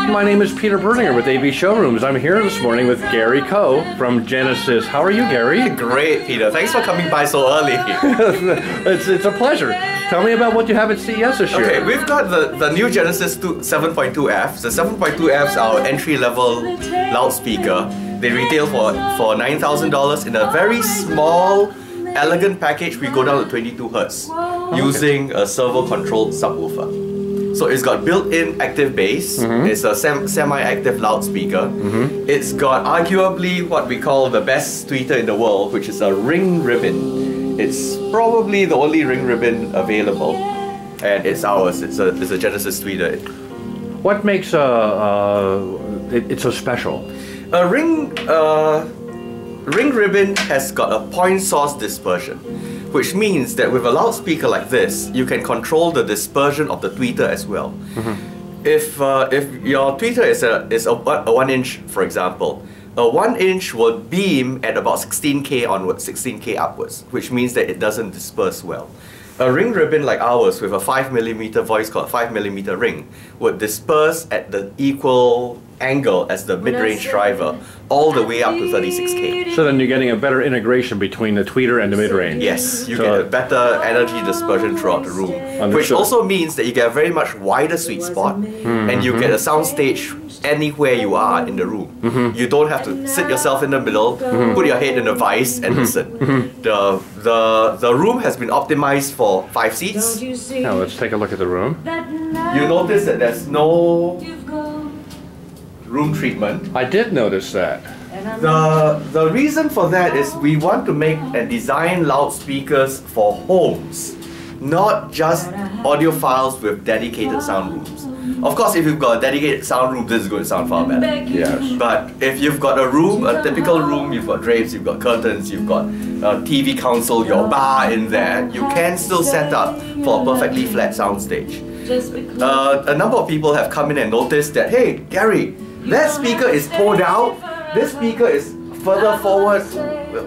My name is Peter Berninger with AV Showrooms. I'm here this morning with Gary Coe from Genesis. How are you, Gary? Great, Peter. Thanks for coming by so early. It's a pleasure. Tell me about what you have at CES this year. Okay, we've got the new Genesis 7.2F. The 7.2F is our entry-level loudspeaker. They retail for $9,000 in a very small, elegant package. We go down to 22 Hz using a servo-controlled subwoofer. So it's got built-in active bass. It's a semi-active loudspeaker. It's got arguably what we call the best tweeter in the world, which is a ring ribbon. It's probably the only ring ribbon available, and it's ours. It's a Genesis tweeter. What makes it so special? A ring ribbon has got a point source dispersion, which means that with a loudspeaker like this, you can control the dispersion of the tweeter as well. If your tweeter is a 1 inch, for example, a 1 inch will beam at about 16K onwards, 16K upwards, which means that it doesn't disperse well. A ring ribbon like ours with a 5mm voice cord, 5mm ring, would disperse at the equal angle as the mid-range driver, all the way up to 36K. So then you're getting a better integration between the tweeter and the mid-range. Yes, you get a better energy dispersion throughout the room, which also means that you get a very much wider sweet spot, and you get a sound stage anywhere you are in the room. You don't have to sit yourself in the middle, put your head in a vice and listen. The room has been optimized for 5 seats. Now let's take a look at the room. You notice that there's no room treatment. I did notice that. The reason for that is we want to make and design loudspeakers for homes, not just audiophiles with dedicated sound rooms. Of course, if you've got a dedicated sound room, this is going to sound far better. Yes. But if you've got a room, a typical room, you've got drapes, you've got curtains, you've got a TV console, your bar in there, you can still set up for a perfectly flat sound stage. A number of people have come in and noticed that, hey, Gary, that speaker is pulled out, this speaker is further forward.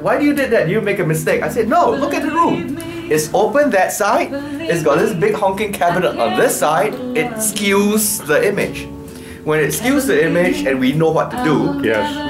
Why do you did that? You make a mistake. I said, no, look at the room. It's open that side, it's got this big honking cabinet on this side, it skews the image. When it skews the image and we know what to do,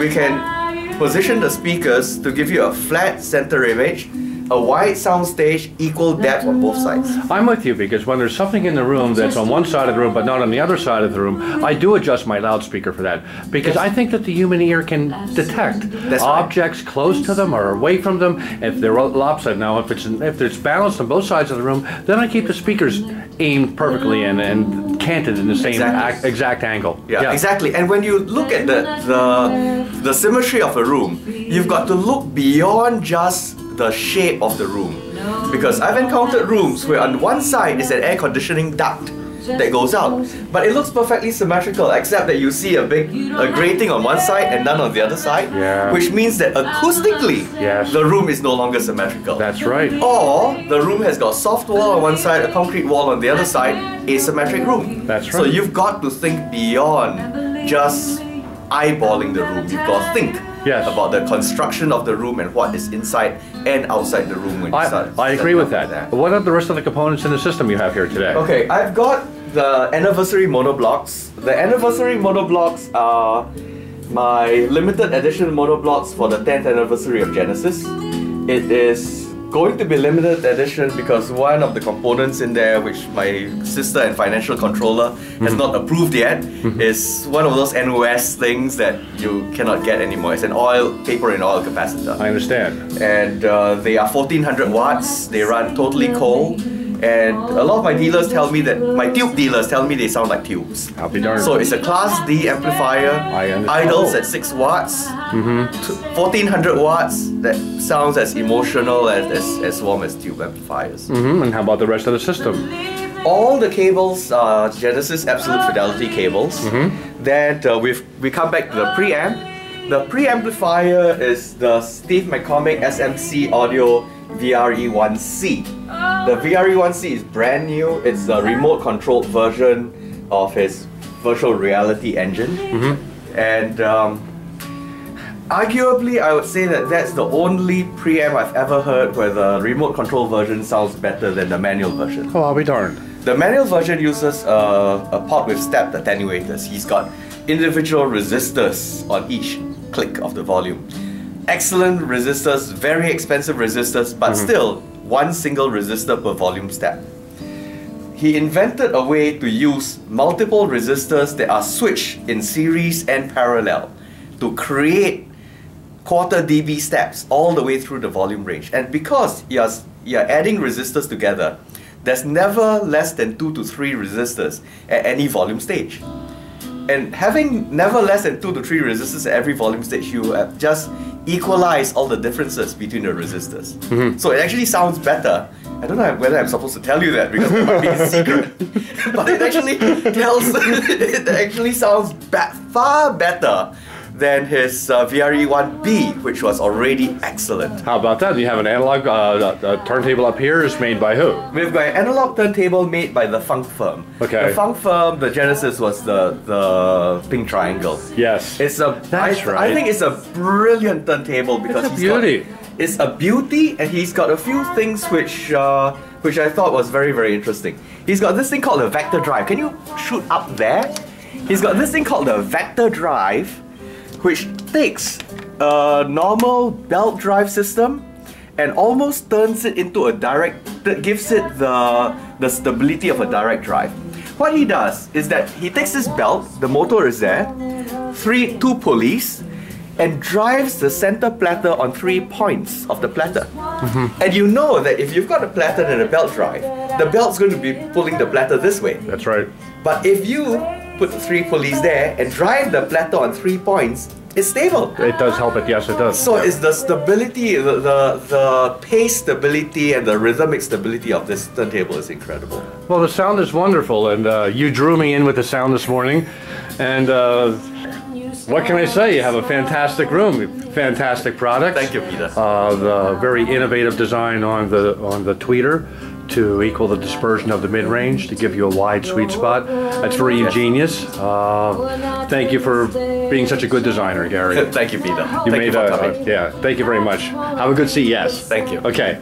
we can position the speakers to give you a flat center image, a wide sound stage, equal depth on both sides. I'm with you because when there's something in the room that's on one side of the room but not on the other side of the room, I do adjust my loudspeaker for that because I think that the human ear can detect objects close to them or away from them. If they're lopsided, now if it's balanced on both sides of the room, then I keep the speakers aimed perfectly and canted in the same exact angle. Yeah, exactly. And when you look at the symmetry of a room, you've got to look beyond just the shape of the room, because I've encountered rooms where on one side is an air conditioning duct that goes out, but it looks perfectly symmetrical except that you see a grating on one side and none on the other side, which means that acoustically the room is no longer symmetrical. That's right. Or the room has got a soft wall on one side, a concrete wall on the other side, asymmetric room. That's right. So you've got to think beyond just eyeballing the room. You've got to think about the construction of the room and what is inside and outside the room when you start. I agree with that. What are the rest of the components in the system you have here today? Okay, I've got the anniversary monoblocks. The anniversary monoblocks are my limited edition monoblocks for the 10th anniversary of Genesis. It is going to be limited edition because one of the components in there, which my sister and financial controller has not approved yet, is one of those NOS things that you cannot get anymore. It's an paper and oil capacitor. I understand. And they are 1400 watts, they run totally cold, and a lot of my dealers tell me that, my tube dealers tell me they sound like tubes. I'll be darned. So it's a Class D amplifier, idles at 6 watts, 1400 watts, that sounds as emotional as warm as tube amplifiers. And how about the rest of the system? All the cables are Genesis Absolute Fidelity cables. Then we come back to the preamp. The preamplifier is the Steve McCormick SMC Audio VRE1C. The VRE1C is brand new. It's the remote controlled version of his virtual reality engine. And arguably, I would say that that's the only preamp I've ever heard where the remote control version sounds better than the manual version. Oh, I'll be darned. The manual version uses a pot with stepped attenuators. He's got individual resistors on each click of the volume. Excellent resistors, very expensive resistors, but still one single resistor per volume step. He invented a way to use multiple resistors that are switched in series and parallel to create quarter dB steps all the way through the volume range. And because you're adding resistors together, there's never less than 2 to 3 resistors at any volume stage. And having never less than 2 to 3 resistors at every volume stage, you have just equalize all the differences between the resistors. So it actually sounds better. I don't know whether I'm supposed to tell you that because it might be a secret. But it actually it actually sounds far better than his VRE-1B, which was already excellent. How about that? You have an analog turntable up here. Is made by who? We've got an analog turntable made by the Funk Firm. Okay. The Funk Firm, the genesis was the pink triangle. Yes. It's a. That's right. I think it's a brilliant turntable because it's a beauty. It's a beauty, and he's got a few things which I thought was very, very interesting. He's got this thing called a vector drive. Can you shoot up there? He's got this thing called the vector drive, which takes a normal belt drive system and almost turns it into a gives it the stability of a direct drive. What he does is that he takes this belt, the motor is there, two pulleys, and drives the center platter on 3 points of the platter. And you know that if you've got a platter and a belt drive, the belt's going to be pulling the platter this way. That's right. But if you put 3 pulleys there and drive the platter on 3 points, it's stable. It does help it, yes it does. So it's the stability, the pace stability and the rhythmic stability of this turntable is incredible. Well, the sound is wonderful, and you drew me in with the sound this morning, and what can I say? You have a fantastic room, fantastic product. Thank you, Peter. The very innovative design on the tweeter to equal the dispersion of the mid-range to give you a wide sweet spot. That's very ingenious. Thank you for being such a good designer, Gary. Thank you, Peter. Thank you very much. Have a good CES. Thank you. Okay.